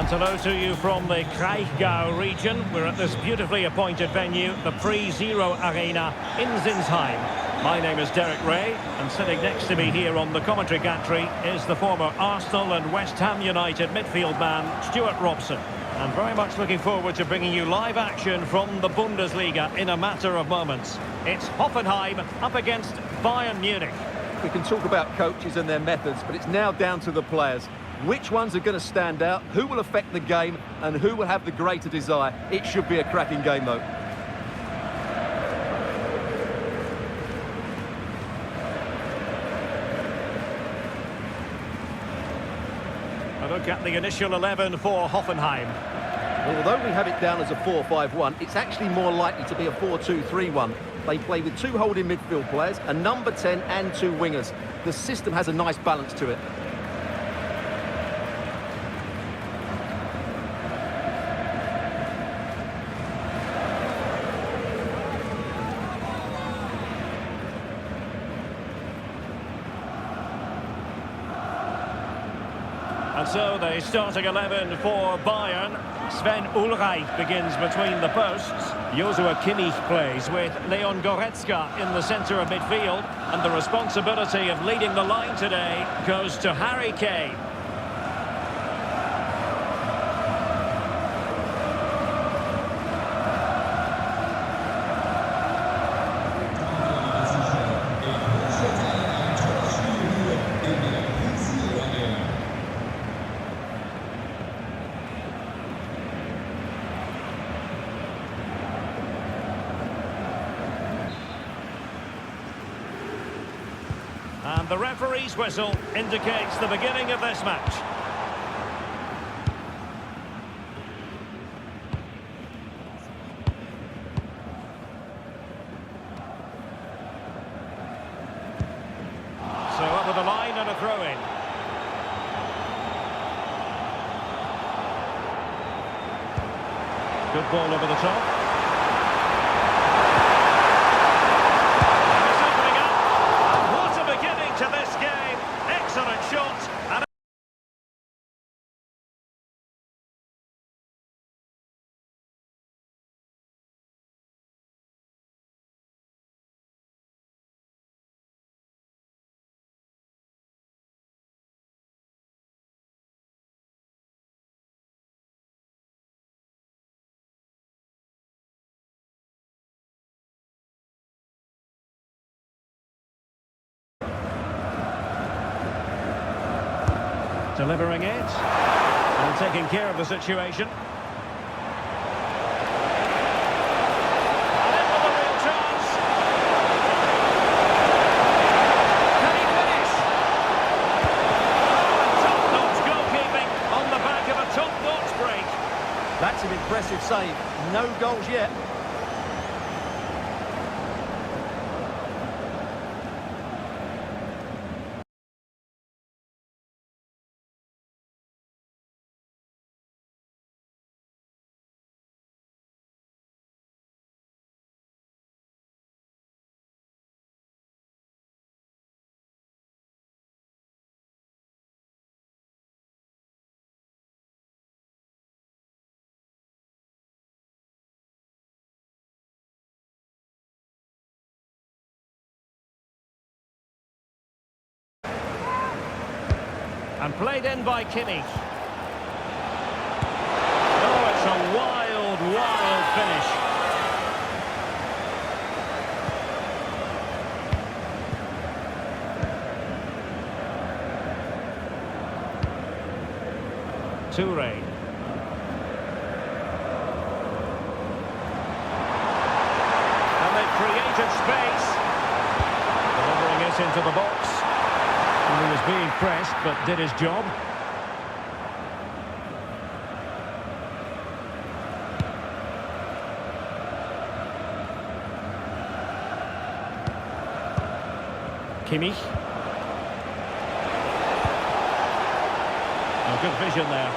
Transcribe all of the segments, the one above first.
Hello to you from the Kraichgau region. We're at this beautifully appointed venue, the Pre-Zero Arena in Zinsheim. My name is Derek Ray, and sitting next to me here on the commentary gantry is the former Arsenal and West Ham United midfield man, Stuart Robson. I'm very much looking forward to bringing you live action from the Bundesliga in a matter of moments. It's Hoffenheim up against Bayern Munich. We can talk about coaches and their methods, but it's now down to the players. Which ones are going to stand out, who will affect the game, and who will have the greater desire? It should be a cracking game, though. A look at the initial 11 for Hoffenheim. Well, although we have it down as a 4-5-1, it's actually more likely to be a 4-2-3-1. They play with two holding midfield players, a number 10 and two wingers. The system has a nice balance to it. And so the starting 11 for Bayern. Sven Ulreich begins between the posts. Joshua Kimmich plays with Leon Goretzka in the centre of midfield. And the responsibility of leading the line today goes to Harry Kane. And the referee's whistle indicates the beginning of this match. So over the line and a throw-in. Good ball over the top. To this game, excellent shot. And delivering it and taking care of the situation. And in with a real chance. Can he finish? Top-notch goalkeeping on the back of a top-notch break. That's an impressive save. No goals yet. And played in by Kimmich. Oh, it's a wild, wild finish. Toure. And they've created space. Delivering it into the box. He was being pressed, but did his job. Kimmich. Oh, good vision there.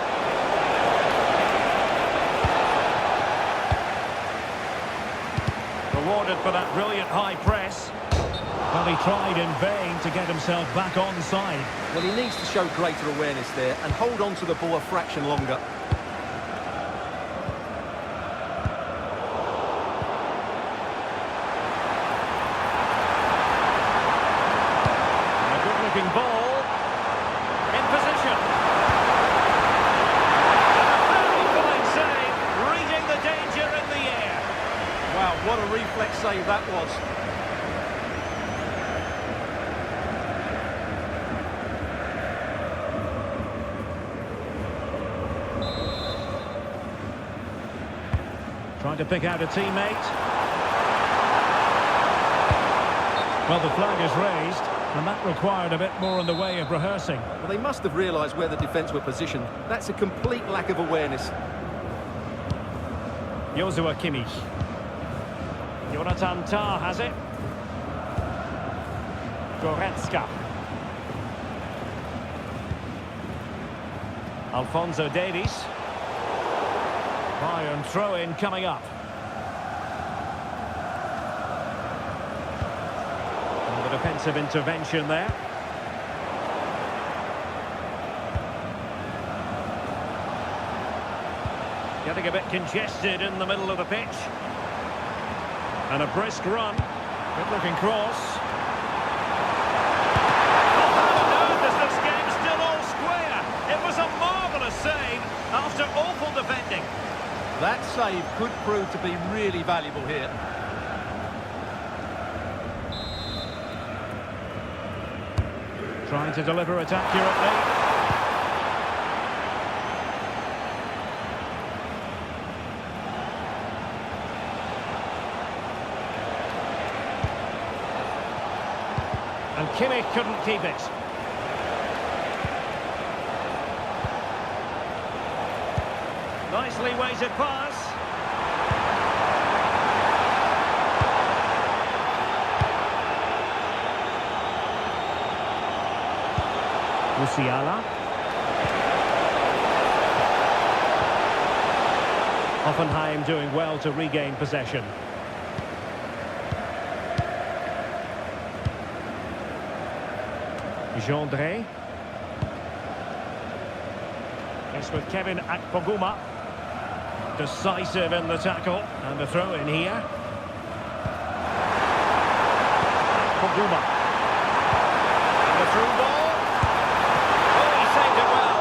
Rewarded for that brilliant high press. Well, he tried in vain to get himself back on side. Well, he needs to show greater awareness there and hold on to the ball a fraction longer. to pick out a teammate. Well, the flag is raised, and that required a bit more in the way of rehearsing. Well, they must have realised where the defence were positioned. That's a complete lack of awareness. Joshua Kimmich. Jonathan Tah has it. Goretzka. Alphonso Davies. Bayern throw-in coming up. And the defensive intervention there. Getting a bit congested in the middle of the pitch. And a brisk run. Good-looking cross. Oh, how on earth is this game still all square? It was a marvellous save after awful defending. That save could prove to be really valuable here. Trying to deliver it accurately. And Kimmich couldn't keep it. Nicely weighted pass. Musiala. Hoffenheim doing well to regain possession. Gendré. It's with Kevin Akpoguma. Decisive in the tackle. And the throw in here. Akpoguma. And the through ball. Oh, he saved it well.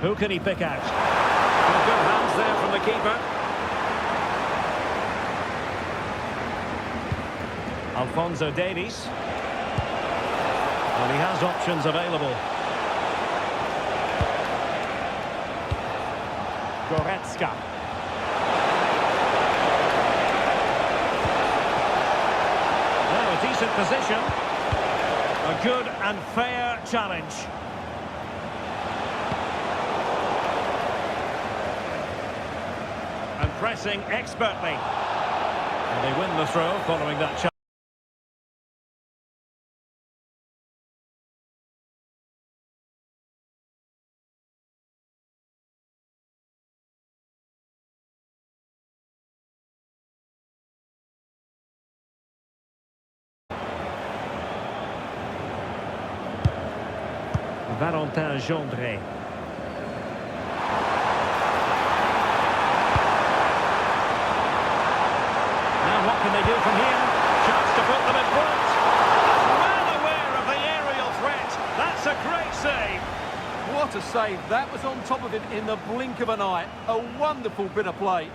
Who can he pick out? Good hands there from the keeper. Alphonso Davies. Well, he has options available. Goretzka. Now a decent position. A good and fair challenge. And pressing expertly. And they win the throw following that challenge. Valentin Gendré. What can they do from here? Chance to put them in front. Well aware of the aerial threat. That's a great save. What a save. That was on top of him in the blink of an eye. A wonderful bit of play.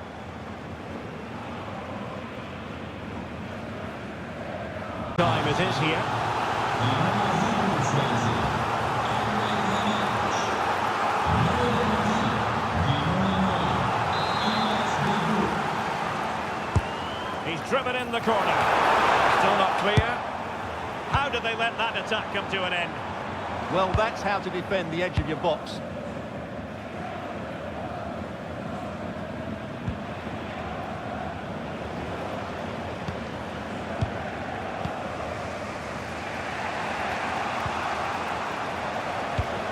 Time it is here. Driven in the corner. Still not clear. How did they let that attack come to an end? Well, that's how to defend the edge of your box.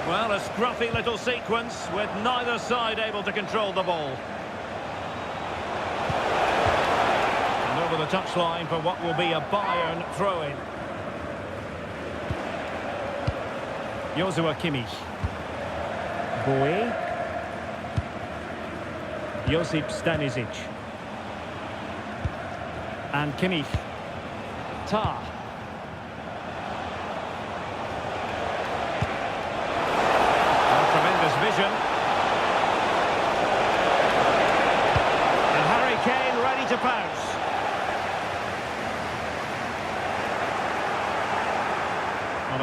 Well, a scruffy little sequence with neither side able to control the ball. The touchline for what will be a Bayern throw-in. Joshua Kimmich. Boe. Josip Stanisic. And Kimmich. Tah. Tremendous vision. And Harry Kane ready to pounce.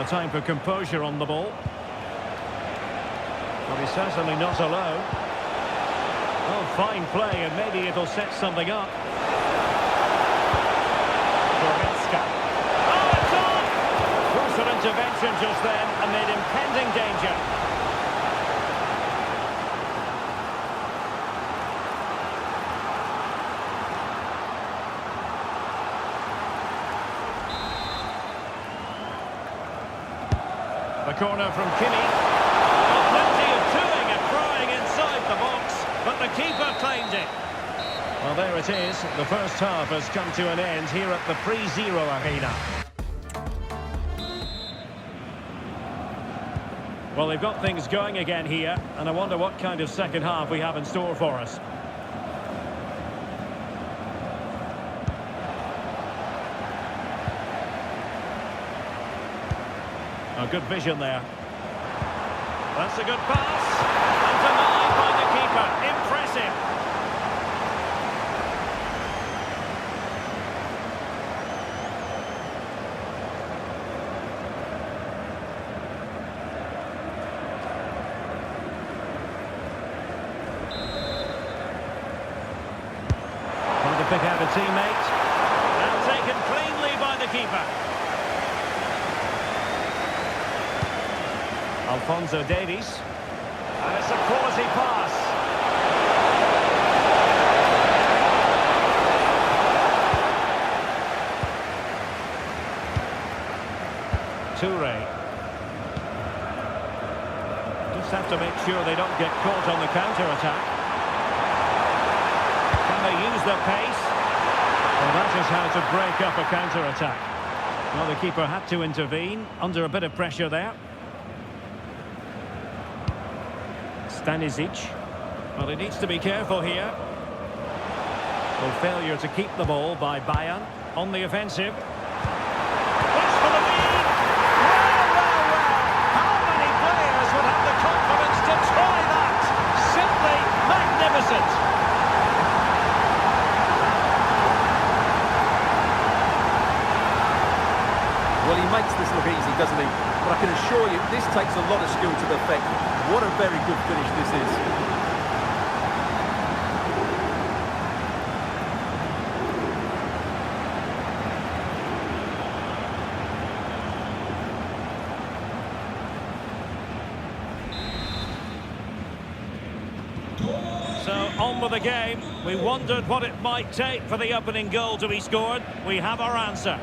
time for composure on the ball. But he's certainly not alone. Oh, fine play, and maybe it'll set something up. Goretzka. Oh, it's on! Crucial intervention just then amid impending danger. The corner from Kimi. Plenty of doing and throwing inside the box, but the keeper claimed it. Well, there it is. The first half has come to an end here at the pre-zero arena. Well, they've got things going again here, and I wonder what kind of second half we have in store for us. A good vision there. That's a good pass. And denied by the keeper. Impressive. Trying to pick out a teammate. And taken cleanly by the keeper. Alphonso Davies. And it's a quality pass. Toure. Just have to make sure they don't get caught on the counter-attack. Can they use their pace? Well, that is how to break up a counter-attack. Well, the keeper had to intervene under a bit of pressure there. Stanisic. Well, he needs to be careful here. Well, failure to keep the ball by Bayern on the offensive. Push for the lead! Well! How many players would have the confidence to try that? Simply magnificent! Well, he makes this look easy, doesn't he? But I can assure you, this takes a lot of skill to perfect. What a very good finish this is. So, on with the game. We wondered what it might take for the opening goal to be scored. We have our answer.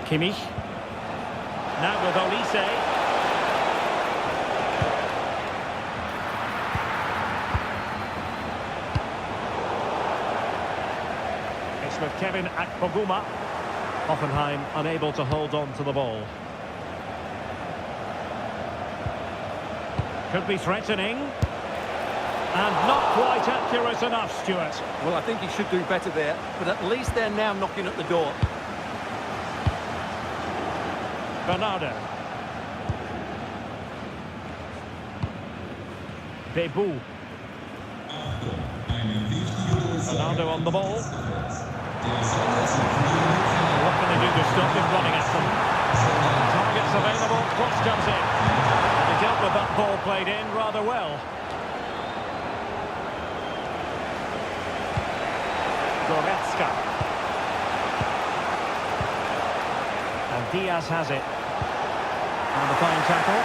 Kimmich. Now with Olise. It's with Kevin Akpoguma. Hoffenheim unable to hold on to the ball. Could be threatening. And not quite accurate enough, Stuart. Well, I think he should do better there, but at least they're now knocking at the door. Bernardo. Bebu. Bernardo on the ball. What can they do to stop him running at them? Targets available, cross comes in. And they dealt with that ball played in rather well. Goretzka. And Diaz has it. And the fine tackle.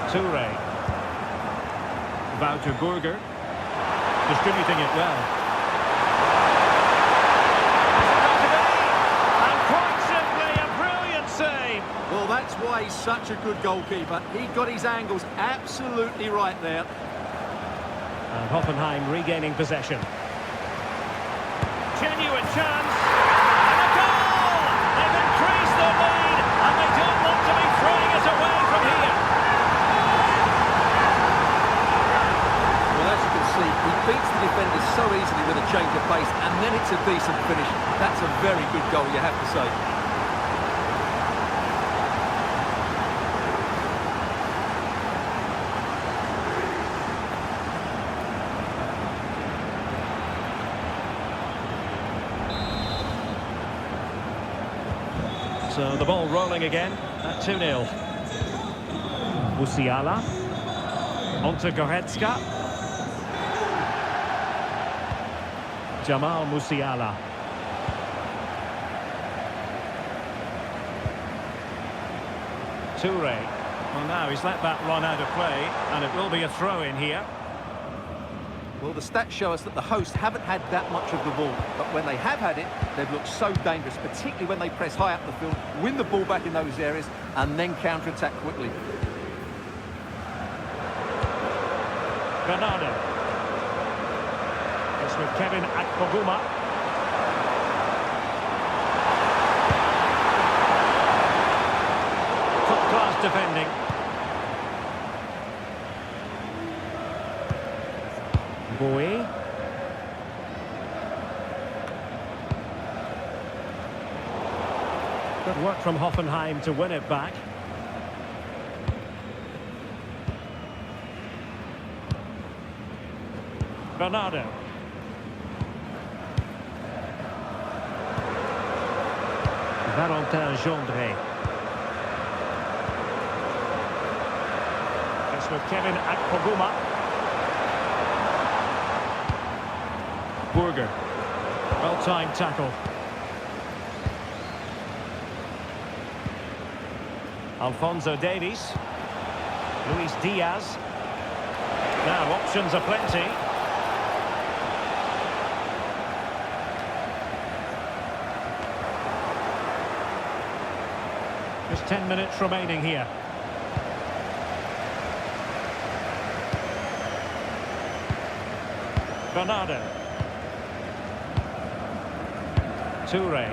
Toure. Wouter Burger. Distributing it well. And quite simply a brilliant save. Well, that's why he's such a good goalkeeper. He got his angles absolutely right there. And Hoffenheim regaining possession. Genuine chance. And a goal! They've increased their lead, and they don't want to be throwing it away from here. Well, as you can see, he beats the defenders so easily with a change of pace, and then it's a decent finish. That's a very good goal, you have to say. So the ball rolling again at 2-0. Musiala. Onto Goretzka. Jamal Musiala. Toure. Well, now he's let that run out of play, and it will be a throw-in here. Well, the stats show us that the hosts haven't had that much of the ball, but when they have had it, they've looked so dangerous, particularly when they press high up the field, win the ball back in those areas, and then counter-attack quickly. Bernardo. It's with Kevin Akpoguma. Top-class defending. Bowie. Good work from Hoffenheim to win it back. Bernardo. Valentin Gendré. It's with Kevin Akpoguma. Burger. Well-timed tackle. Alphonso Davies. Luis Diaz. Now options are plenty. Just 10 minutes remaining here. Bernardo. Toure.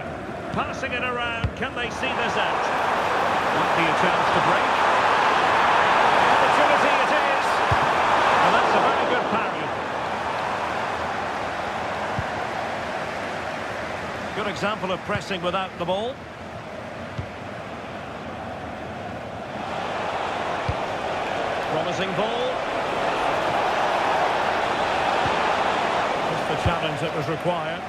Passing it around. Can they see this out? Might be a chance to break. Opportunity it is. And that's a very good parry. Good example of pressing without the ball. Promising ball. Just the challenge that was required.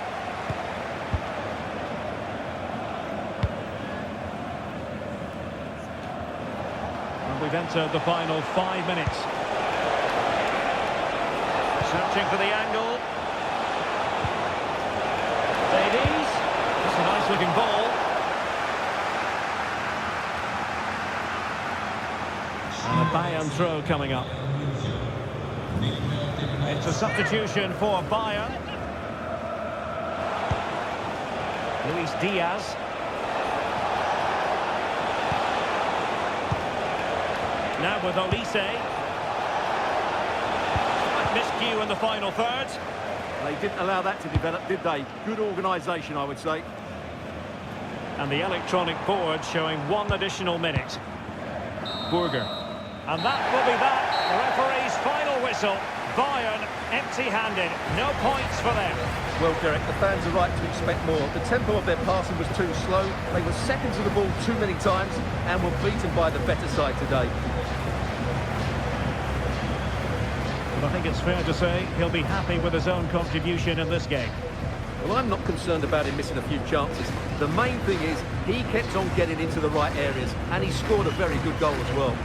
And we've entered the final 5 minutes. Searching for the angle. Davies. That's a nice looking ball. And a Bayern throw coming up. It's a substitution for Bayern. Luis Diaz. Now with Olise. Miscue in the final third. They didn't allow that to develop, did they? Good organisation, I would say. And the electronic board showing 1 additional minute. Burger. And that will be that. The referee's final whistle. Bayern empty-handed. No points for them. Well, Derek, the fans are right to expect more. The tempo of their passing was too slow. They were seconds of the ball too many times and were beaten by the better side today. But I think it's fair to say he'll be happy with his own contribution in this game. Well, I'm not concerned about him missing a few chances. The main thing is he kept on getting into the right areas and he scored a very good goal as well.